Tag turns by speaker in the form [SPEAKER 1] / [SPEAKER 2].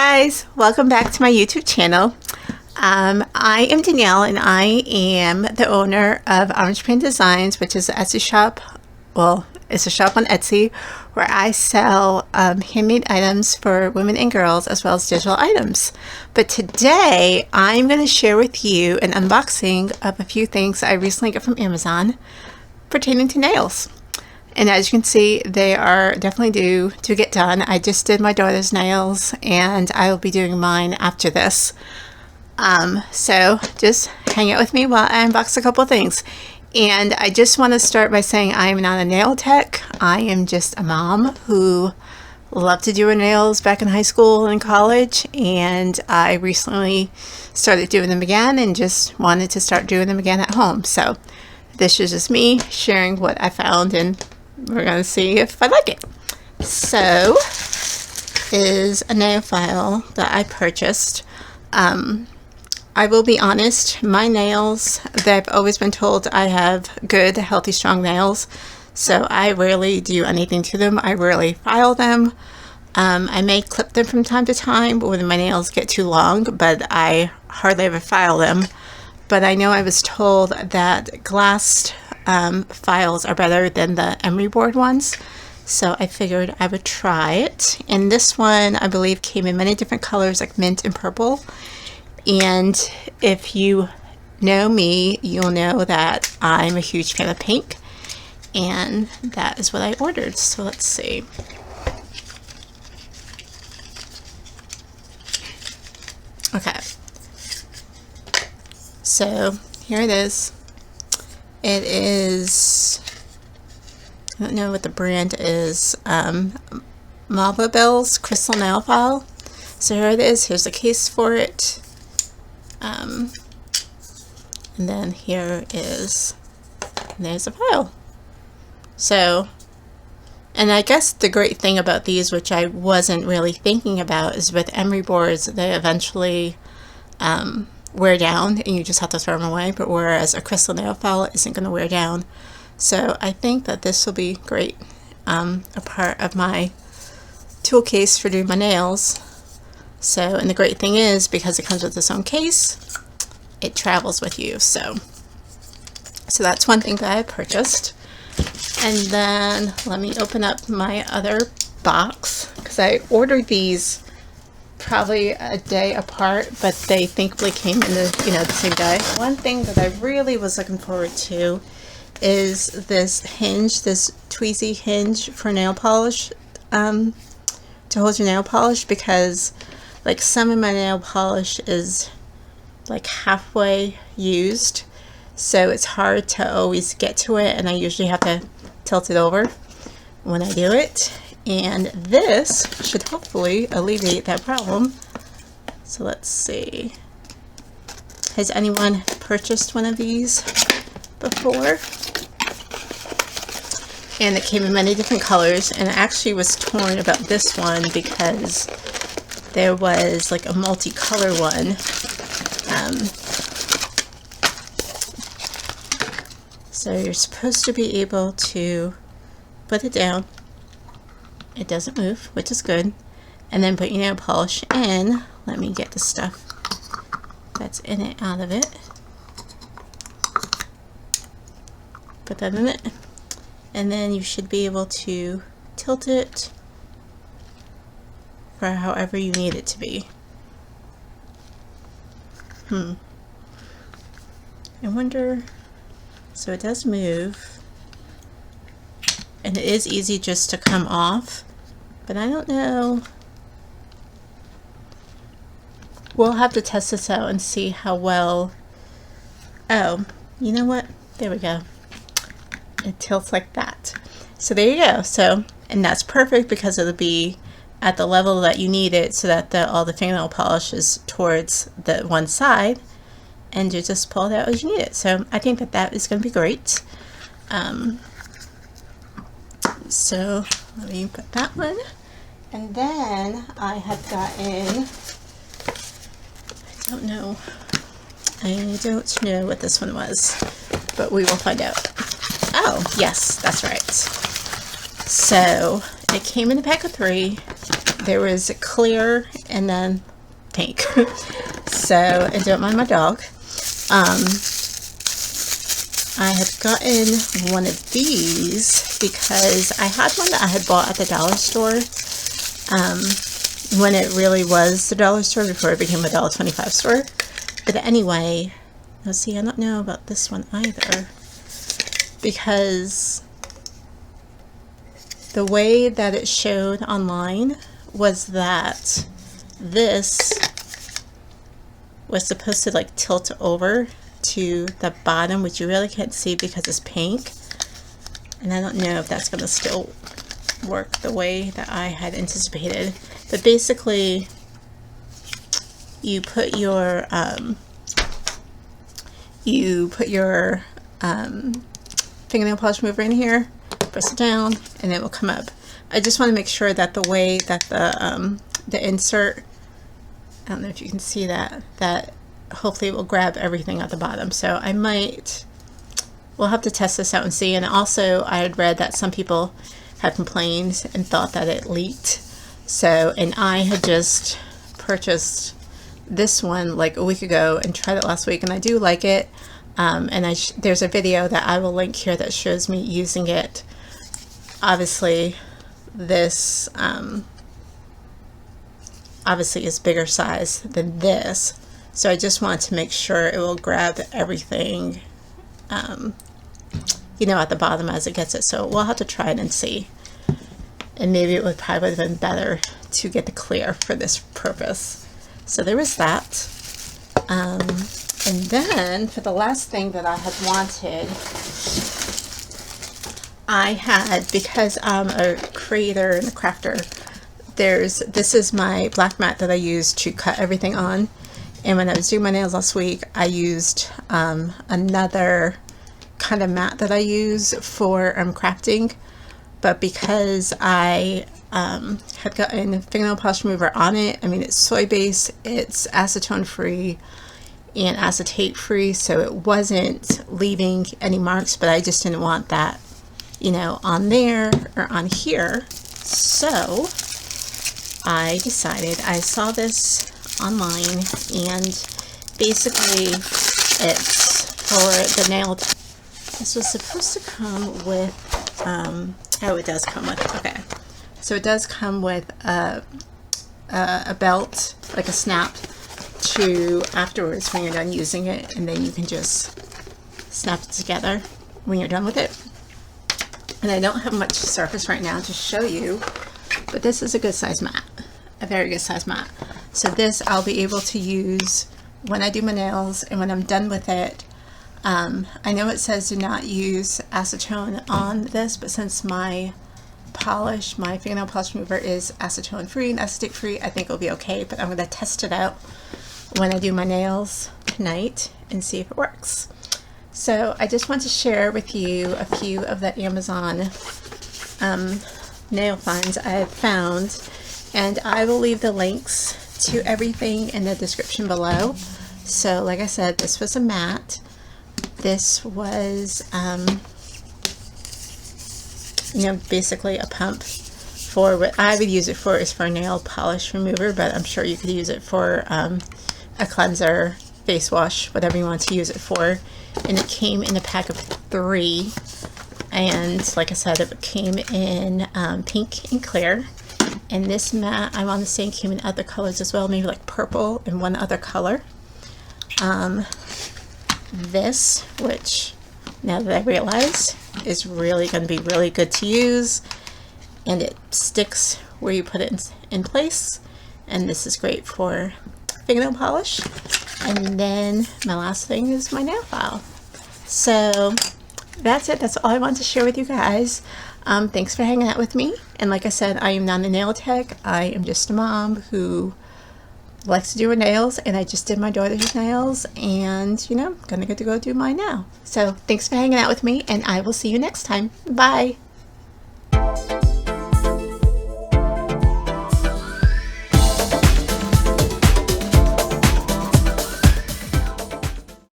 [SPEAKER 1] guys, welcome back to my YouTube channel. I am Danielle and I am the owner of OrangePandaDesigns, which is an Etsy shop. Well, it's a shop on Etsy where I sell handmade items for women and girls as well as digital items. But today I'm going to share with you an unboxing of a few things I recently got from Amazon pertaining to nails. And as you can see, they are definitely due to get done. I just did my daughter's nails and I will be doing mine after this. So just hang out with me while I unbox a couple of things. And I just want to start by saying I am not a nail tech. I am just a mom who loved to do her nails back in high school and college. And I recently started doing them again and just wanted to start doing them again at home. So this is just me sharing what I found, and we're going to see if I like it. So is a nail file that I purchased. I will be honest, my nails, they've always been told I have good, healthy, strong nails. So I rarely do anything to them. I rarely file them. I may clip them from time to time when my nails get too long, but I hardly ever file them. But I know I was told that glass files are better than the emery board ones, so I figured I would try it. And this one I believe came in many different colors like mint and purple, and if you know me, you'll know that I'm a huge fan of pink, and that is what I ordered. So let's see. Okay, so here it is. It is, I don't know what the brand is, Malva Bell's Crystal Nail File. So here it is. Here's the case for it. And then here is, there's a file. So, and I guess the great thing about these, which I wasn't really thinking about, is with emery boards, they eventually wear down and you just have to throw them away, but whereas a crystal nail file isn't going to wear down. So I think that this will be great, a part of my tool case for doing my nails. So, and the great thing is, because it comes with its own case, it travels with you. So that's one thing that I purchased. And then let me open up my other box, because I ordered these probably a day apart, but they thankfully came in the same day. One thing that I really was looking forward to is this hinge, this tweezy hinge for nail polish, to hold your nail polish, because like some of my nail polish is like halfway used, so it's hard to always get to it, and I usually have to tilt it over when I do it. And this should hopefully alleviate that problem. So let's see. Has anyone purchased one of these before? And it came in many different colors, and I actually was torn about this one because there was like a multicolor one. So you're supposed to be able to put it down. It doesn't move, which is good. And then put your nail polish in. Let me get the stuff that's in it out of it. Put that in it. And then you should be able to tilt it for however you need it to be. I wonder, so it does move. And it is easy just to come off, but I don't know. We'll have to test this out and see how well. Oh, you know what? There we go. It tilts like that. So there you go. So, and that's perfect because it'll be at the level that you need it, so that all the fingernail polish is towards the one side, and you just pull it out as you need it. So I think that is going to be great. So let me put that one, and then I have gotten, I don't know what this one was, but we will find out. Oh yes, that's right. So it came in a pack of 3, there was clear and then pink. So, and don't mind my dog. I had gotten one of these because I had one that I had bought at the dollar store when it really was the dollar store before it became a $1.25 store. But anyway, now see, I don't know about this one either, because the way that it showed online was that this was supposed to like tilt over to the bottom, which you really can't see because it's pink, and I don't know if that's going to still work the way that I had anticipated. But basically you put your fingernail polish remover in here, press it down, and it will come up. I just want to make sure that the way that the insert, I don't know if you can see that hopefully it will grab everything at the bottom. So we'll have to test this out and see. And also I had read that some people had complained and thought that it leaked. So, and I had just purchased this one like a week ago and tried it last week, and I do like it. And there's a video that I will link here that shows me using it. Obviously this obviously is bigger size than this, so I just want to make sure it will grab everything you know, at the bottom as it gets it. So we'll have to try it and see, and maybe it would probably have been better to get the clear for this purpose. So there was that. And then for the last thing that I had wanted, I had, because I'm a creator and a crafter, this is my black mat that I use to cut everything on. And when I was doing my nails last week, I used another kind of mat that I use for crafting. But because I had gotten a fingernail polish remover on it, I mean, it's soy based, it's acetone free and acetate free, so it wasn't leaving any marks, but I just didn't want that, you know, on there or on here. So I decided, I saw this online, and basically it's for the nail. This was supposed to come with oh, it does come with, okay, so it does come with a belt, like a snap, to afterwards when you're done using it, and then you can just snap it together when you're done with it. And I don't have much surface right now to show you, but this is a good size mat, a very good size mat. So this I'll be able to use when I do my nails, and when I'm done with it. I know it says do not use acetone on this, but since my fingernail polish remover is acetone free and acetate free, I think it'll be okay. But I'm going to test it out when I do my nails tonight and see if it works. So I just want to share with you a few of the Amazon nail finds I have found, and I will leave the links to everything in the description below. So like I said, this was a mat. This was you know, basically a pump. For what I would use it for is for a nail polish remover, but I'm sure you could use it for a cleanser, face wash, whatever you want to use it for. And it came in a pack of 3, and like I said, it came in pink and clear. And this mat, I want to say, came in other colors as well, maybe like purple and one other color. This, which now that I realize is really going to be really good to use, and it sticks where you put it in place, and this is great for fingernail polish. And then my last thing is my nail file. So that's it. That's all I wanted to share with you guys. Thanks for hanging out with me. And like I said, I am not a nail tech. I am just a mom who likes to do her nails, and I just did my daughter's nails, and you know, gonna get to go do mine now. So thanks for hanging out with me, and I will see you next time. Bye.